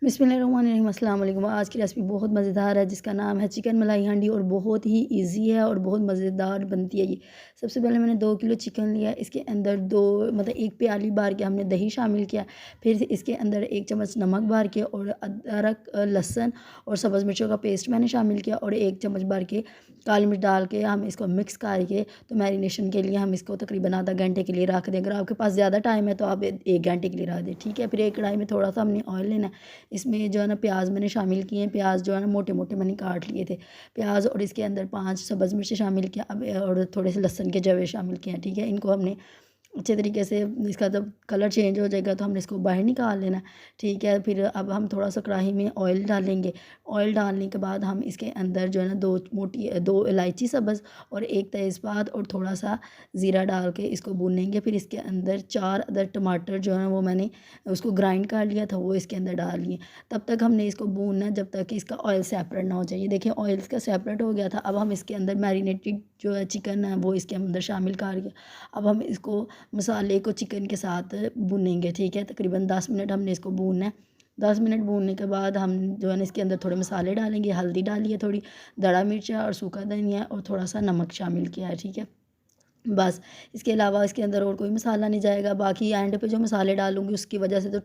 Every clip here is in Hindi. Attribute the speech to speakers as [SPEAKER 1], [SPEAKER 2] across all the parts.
[SPEAKER 1] बिस्मिल्लाहिर्रहमानिर्रहीम, अस्सलाम वालेकुम। आज की रेसिपी बहुत मज़ेदार है जिसका नाम है चिकन मलाई हांडी और बहुत ही इजी है और बहुत मज़ेदार बनती है ये। सबसे पहले मैंने 2 किलो चिकन लिया, इसके अंदर 2 मतलब 1 प्याली भर के हमने दही शामिल किया। फिर इसके अंदर 1 चम्मच नमक भर के और अदरक, लहसुन और सब्ज़ मिर्चों का पेस्ट मैंने शामिल किया और 1 चम्मच भर के काली मिर्च डाल के हम इसको मिक्स करके तो मैरिनेशन के लिए हम इसको तकरीबन आधा घंटे के लिए रख दें। अगर आपके पास ज़्यादा टाइम है तो आप 1 घंटे के लिए रख दें, ठीक है। फिर एक कढ़ाई में थोड़ा सा हमने ऑयल लेना है। इसमें जो है ना प्याज मैंने शामिल किए हैं। प्याज जो है ना मोटे मोटे मैंने काट लिए थे प्याज, और इसके अंदर 5 सब्ज़ मिर्च शामिल किया अब और थोड़े से लहसुन के जवे शामिल किए हैं, ठीक है। इनको हमने अच्छे तरीके से, इसका जब कलर चेंज हो जाएगा तो हमने इसको बाहर निकाल लेना, ठीक है। फिर अब हम थोड़ा सा कढ़ाई में ऑयल डालेंगे। ऑयल डालने के बाद हम इसके अंदर जो है ना 2 इलायची सब्ज़ और 1 तेज़पात और थोड़ा सा ज़ीरा डाल के इसको भूनेंगे। फिर इसके अंदर 4 अदर टमाटर जो है वो मैंने उसको ग्राइंड कर लिया था, वो इसके अंदर डाल लिए। तब तक हमने इसको भूनना जब तक कि इसका ऑयल सेपरेट ना हो जाए। ये देखिए ऑयल इसका सेपरेट हो गया था। अब हम इसके अंदर मैरिनेटेड जो है चिकन है वो इसके अंदर शामिल कर के अब हम इसको मसाले को चिकन के साथ भूनेंगे, ठीक है। तकरीबन 10 मिनट हमने इसको भूनना है। 10 मिनट भूनने के बाद हम जो है ना इसके अंदर थोड़े मसाले डालेंगे। हल्दी डाली है, थोड़ी दड़ा मिर्च और सूखा धनिया और थोड़ा सा नमक शामिल किया है, ठीक है। बस इसके अलावा इसके अंदर और कोई मसाला नहीं जाएगा। बाकी एंड पे जो मसाले डालूँगी उसकी वजह से तो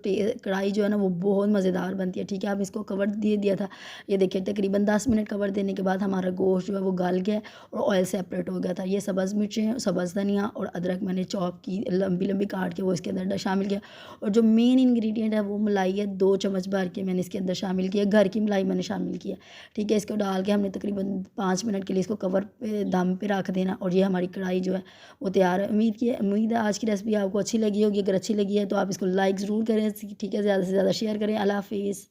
[SPEAKER 1] कढ़ाई जो है ना वो बहुत मज़ेदार बनती है, ठीक है। अब इसको कवर दे दिया था। ये देखिए तकरीबन 10 मिनट कवर देने के बाद हमारा गोश्त जो है वो गल गया और ऑयल सेपरेट हो गया था। ये सब्ज़ मिर्चें, सब्ज़ धनिया और अदरक मैंने चॉप की लंबी लंबी काट के वो इसके अंदर शामिल किया। और जो मेन इंग्रेडिएंट है वो मलाई है, 2 चम्मच भर के मैंने इसके अंदर शामिल किया। घर की मलाई मैंने शामिल किया, ठीक है। इसको डाल के हमने तकरीबन 5 मिनट के लिए इसको कवर पे दम पे रख देना और ये हमारी कढ़ाई जो है वो तैयार है। उम्मीद है आज की रेसिपी आपको अच्छी लगी होगी। अगर अच्छी लगी है तो आप इसको लाइक ज़रूर करें, ठीक है। ज़्यादा से ज़्यादा शेयर करें। अल्लाह हाफ़िज़।